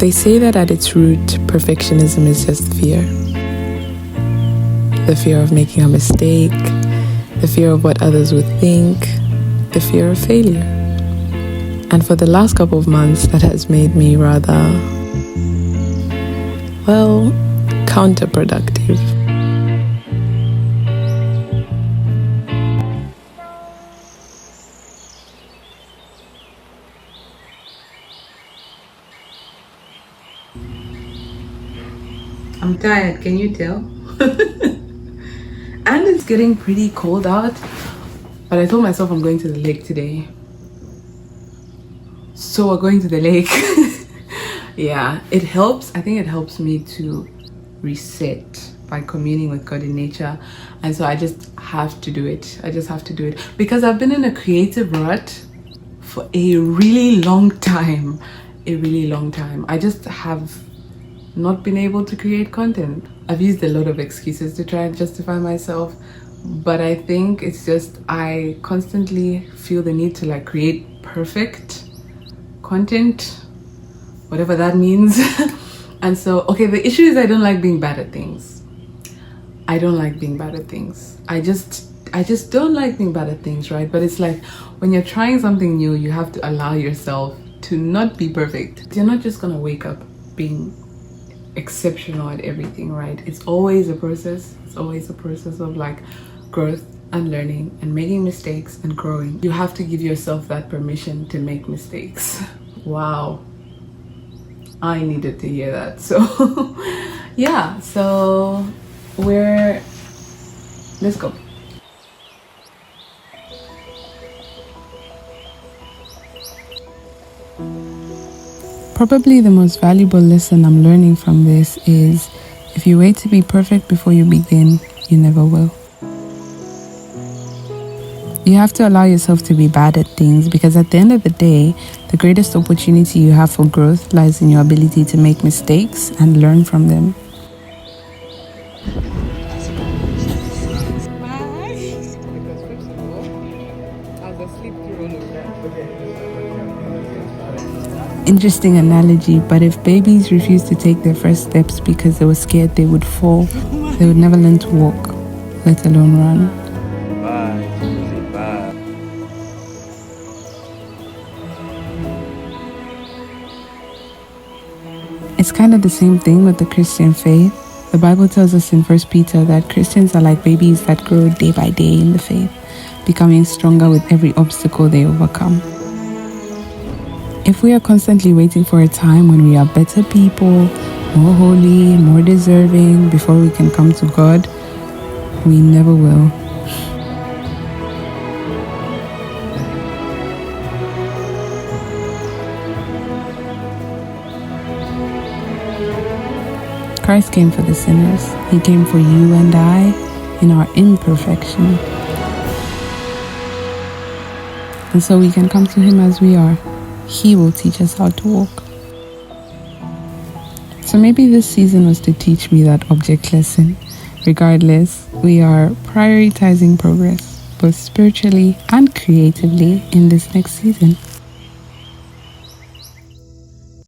They say that at its root, perfectionism is just fear. The fear of making a mistake, the fear of what others would think, the fear of failure. And for the last couple of months, that has made me rather, well, counterproductive. I'm tired, can you tell? And it's getting pretty cold out, but I told myself I'm going to the lake today. So we're going to the lake. Yeah, it helps. I think it helps me to reset by communing with God in nature. And so I just have to do it. I just have to do it. Because I've been in a creative rut for a really long time. A really long time. I just have not been able to create content. I've used a lot of excuses to try and justify myself, but I think it's just I constantly feel the need to like create perfect content, whatever that means. And so, okay, the issue is I don't like being bad at things. I don't like being bad at things. I just don't like being bad at things, right? But it's like when you're trying something new, you have to allow yourself to not be perfect. You're not just gonna wake up being exceptional at everything, right? It's always a process. It's always a process of like growth and learning and making mistakes and growing. You have to give yourself that permission to make mistakes. Wow, I needed to hear that. So yeah, so let's go. Probably the most valuable lesson I'm learning from this is if you wait to be perfect before you begin, you never will. You have to allow yourself to be bad at things because at the end of the day, the greatest opportunity you have for growth lies in your ability to make mistakes and learn from them. Interesting analogy, but if babies refuse to take their first steps because they were scared they would fall, they would never learn to walk, let alone run. Bye. It's kind of the same thing with the Christian faith. The Bible tells us in 1 Peter that Christians are like babies that grow day by day in the faith, becoming stronger with every obstacle they overcome. If we are constantly waiting for a time when we are better people, more holy, more deserving before we can come to God, we never will. Christ came for the sinners. He came for you and I in our imperfection. And so we can come to Him as we are. He will teach us how to walk. So maybe this season was to teach me that object lesson. Regardless, we are prioritizing progress, both spiritually and creatively in this next season.